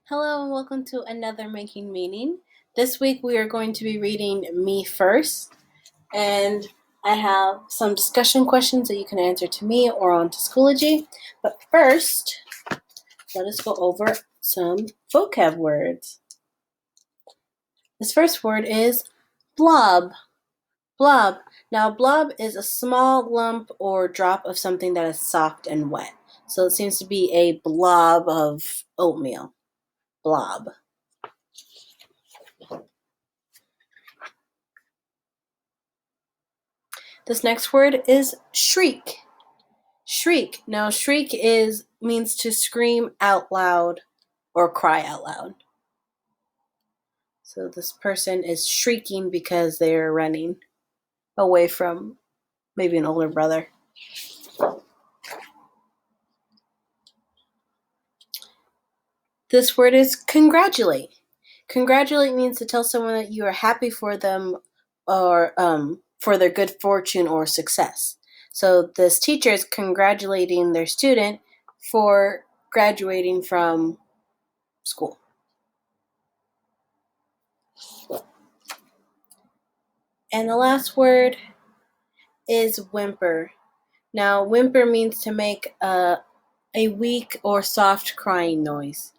Hello and welcome to another Making Meaning. This week we are going to be reading Me First, and I have some discussion questions that you can answer to me or on to Schoology. But first, let us go over some vocab words. This first word is blob. Blob. Now, blob is a small lump or drop of something that is soft and wet. So it seems to be a blob of oatmeal. Blob. This next word is shriek. Shriek. Now, shriek means to scream out loud or cry out loud. So this person is shrieking because they're running away from maybe an older brother. This word is congratulate. Congratulate means to tell someone that you are happy for them or for their good fortune or success. So this teacher is congratulating their student for graduating from school. And the last word is whimper. Now, whimper means to make a weak or soft crying noise.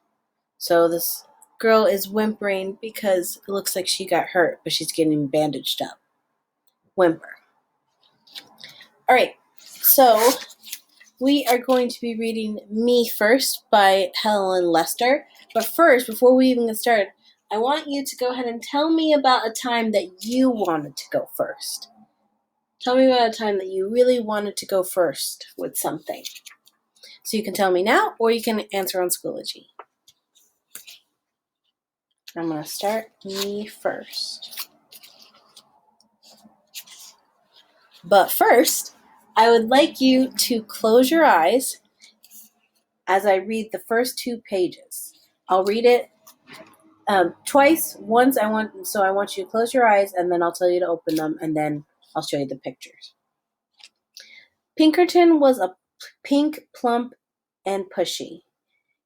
So this girl is whimpering because it looks like she got hurt, but she's getting bandaged up. Whimper. All right, so we are going to be reading Me First by Helen Lester. But first, before we even get started, I want you to go ahead and tell me about a time that you wanted to go first. Tell me about a time that you really wanted to go first with something. So you can tell me now, or you can answer on Schoology. I'm going to start Me First. But first, I would like you to close your eyes as I read the first 2 pages. I'll read it twice. Once I want you to close your eyes, and then I'll tell you to open them, and then I'll show you the pictures. Pinkerton was a pink, plump, and pushy.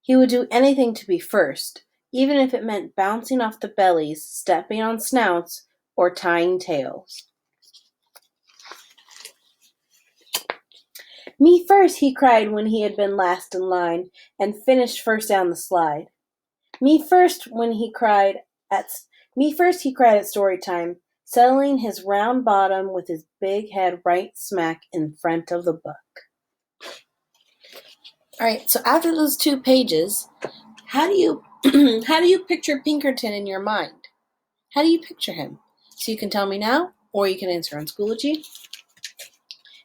He would do anything to be first, even if it meant bouncing off the bellies, stepping on snouts, or tying tails. Me first, he cried when he had been last in line and finished first down the slide. Me first he cried at story time, settling his round bottom with his big head right smack in front of the book. All right, so after those 2 pages, how do you picture Pinkerton in your mind? How do you picture him? So you can tell me now, or you can answer on Schoology.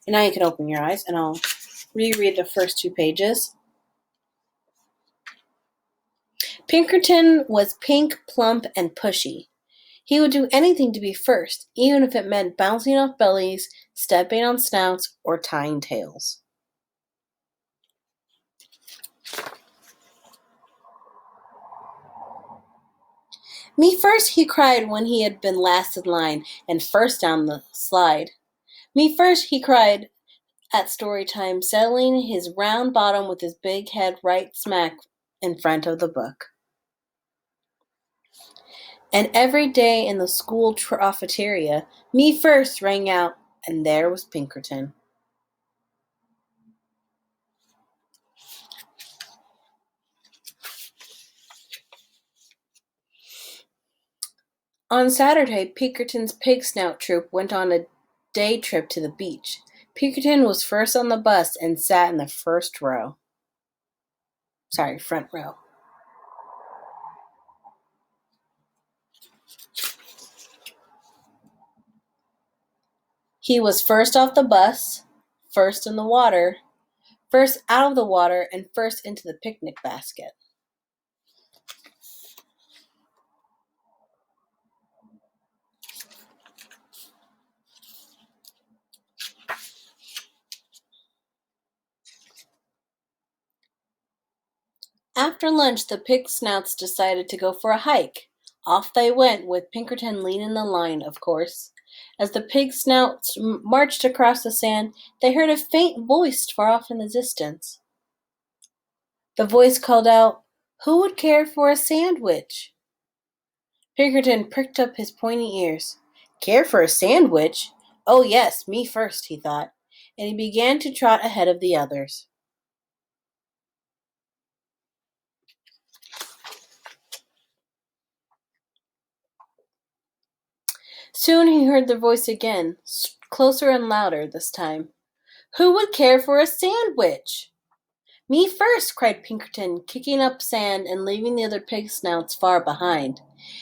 And now you can open your eyes, and I'll reread the first 2 pages. Pinkerton was pink, plump, and pushy. He would do anything to be first, even if it meant bouncing off bellies, stepping on snouts, or tying tails. Me first, he cried when he had been last in line and first down the slide. Me first, he cried at story time, settling his round bottom with his big head right smack in front of the book. And every day in the school cafeteria, Me First rang out, and there was Pinkerton. On Saturday, Pinkerton's pig snout troop went on a day trip to the beach. Pinkerton was first on the bus and sat in the front row. He was first off the bus, first in the water, first out of the water, and first into the picnic basket. After lunch, the pig snouts decided to go for a hike. Off they went, with Pinkerton leading the line, of course. As the pig snouts marched across the sand, they heard a faint voice far off in the distance. The voice called out, Who would care for a sandwich? Pinkerton pricked up his pointy ears. Care for a sandwich? Oh, yes, me first, he thought, and he began to trot ahead of the others. Soon he heard the voice again, closer and louder this time. Who would care for a sandwich? Me first, cried Pinkerton, kicking up sand and leaving the other pig snouts far behind.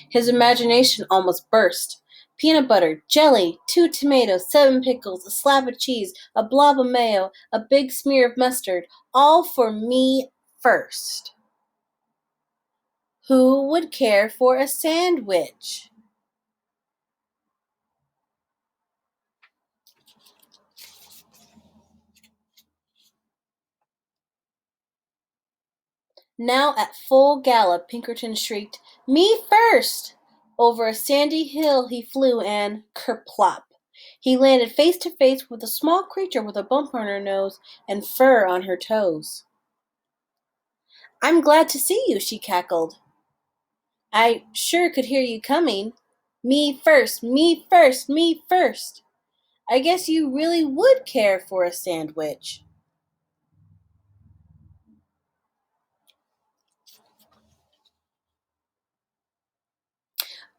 His imagination almost burst. Peanut butter, jelly, 2 tomatoes, 7 pickles, a slab of cheese, a blob of mayo, a big smear of mustard, all for me first. Who would care for a sandwich? Now at full gallop Pinkerton shrieked, Me first! Over a sandy hill he flew and kerplop! He landed face to face with a small creature with a bump on her nose and fur on her toes. I'm glad to see you, she cackled. I sure could hear you coming. Me first, me first, me first. I guess you really would care for a sandwich.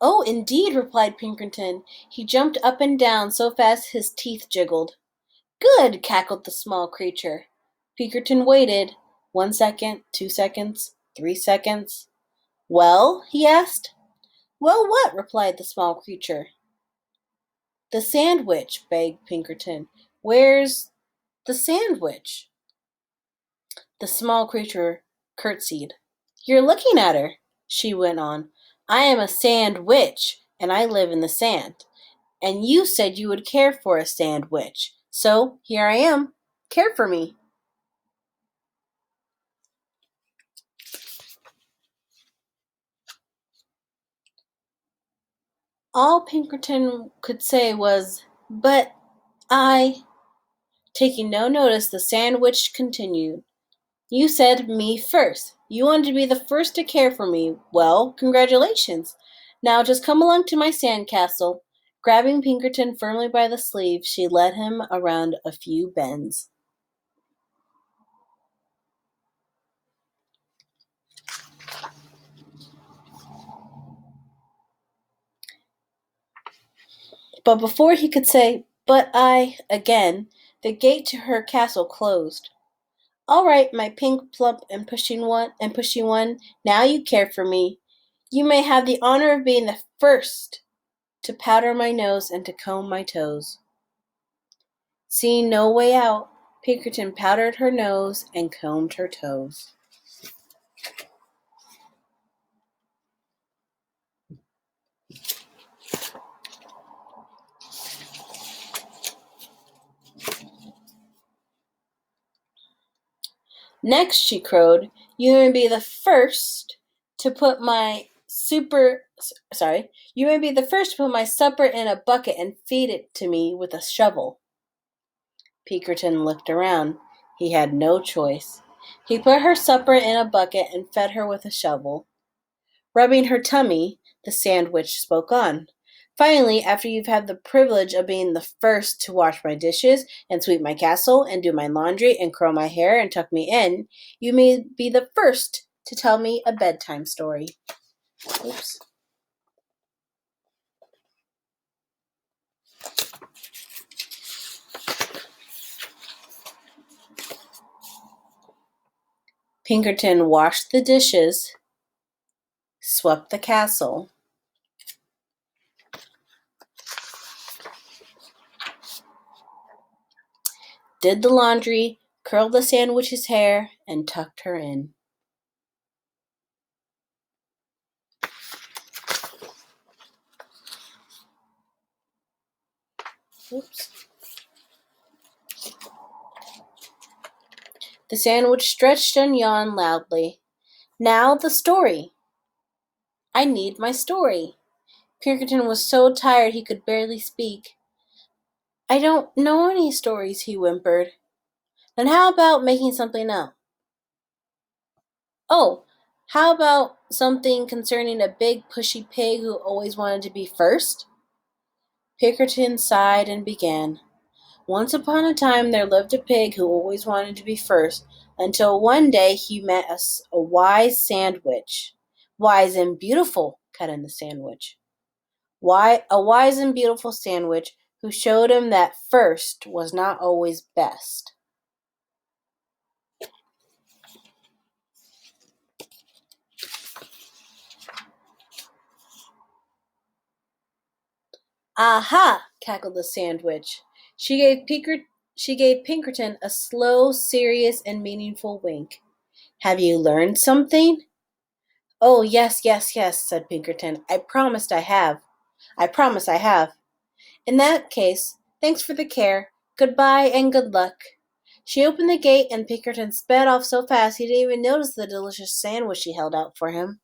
Oh, indeed, replied Pinkerton. He jumped up and down so fast his teeth jiggled. Good, cackled the small creature. Pinkerton waited. 1 second, 2 seconds, 3 seconds. Well? He asked. Well, what? Replied the small creature. The sandwich, begged Pinkerton. Where's the sandwich? The small creature curtsied. You're looking at her, she went on. I am a sandwich, and I live in the sand. And you said you would care for a sandwich. So here I am. Care for me. All Pinkerton could say was, But I. Taking no notice, the sandwich continued. You said me first. You wanted to be the first to care for me. Well, congratulations. Now just come along to my sand castle. Grabbing Pinkerton firmly by the sleeve, she led him around a few bends. But before he could say, But I, again, the gate to her castle closed. All right, my pink, plump, and pushy one, now you care for me. You may have the honor of being the first to powder my nose and to comb my toes. Seeing no way out, Pinkerton powdered her nose and combed her toes. Next, she crowed, you may be the first to put my you may be the first to put my supper in a bucket and feed it to me with a shovel. Pinkerton looked around. He had no choice. He put her supper in a bucket and fed her with a shovel. Rubbing her tummy, the sandwich spoke on. Finally, after you've had the privilege of being the first to wash my dishes and sweep my castle and do my laundry and curl my hair and tuck me in, you may be the first to tell me a bedtime story. Oops. Pinkerton washed the dishes, swept the castle, did the laundry, curled the sandwich's hair, and tucked her in. Oops. The sandwich stretched and yawned loudly. Now the story. I need my story. Pinkerton was so tired he could barely speak. I don't know any stories, he whimpered. Then how about making something up? Oh, How about something concerning a big pushy pig who always wanted to be first? Pinkerton sighed and began. Once upon a time there lived a pig who always wanted to be first, until one day he met a wise sandwich. Wise and beautiful, cut in the sandwich. Why a wise and beautiful sandwich who showed him that first was not always best. Aha! cackled the sandwich. She gave Pinkerton a slow, serious, and meaningful wink. Have you learned something? Oh, yes, yes, yes, said Pinkerton. I promise I have. In that case, thanks for the care. Goodbye and good luck. She opened the gate and Pinkerton sped off so fast he didn't even notice the delicious sandwich she held out for him.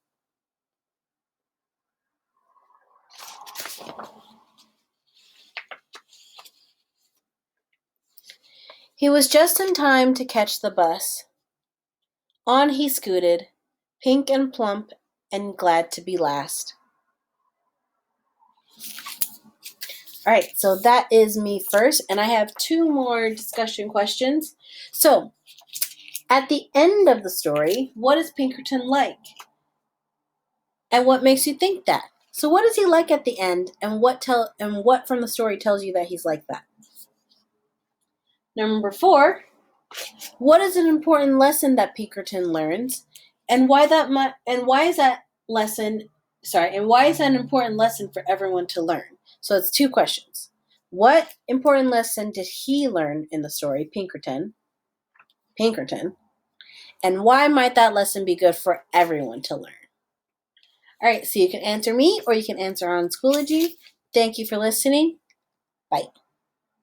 He was just in time to catch the bus. On he scooted, pink and plump and glad to be last. All right, so that is me first, and I have two more discussion questions. So, at the end of the story, what is Pinkerton like? And what makes you think that? So, what is he like at the end, and what from the story tells you that he's like that? Number 4, what is an important lesson that Pinkerton learns, and why is that lesson? Sorry, and why is that an important lesson for everyone to learn? So it's two questions. What important lesson did he learn in the story, Pinkerton? And why might that lesson be good for everyone to learn? All right, so you can answer me or you can answer on Schoology. Thank you for listening. Bye.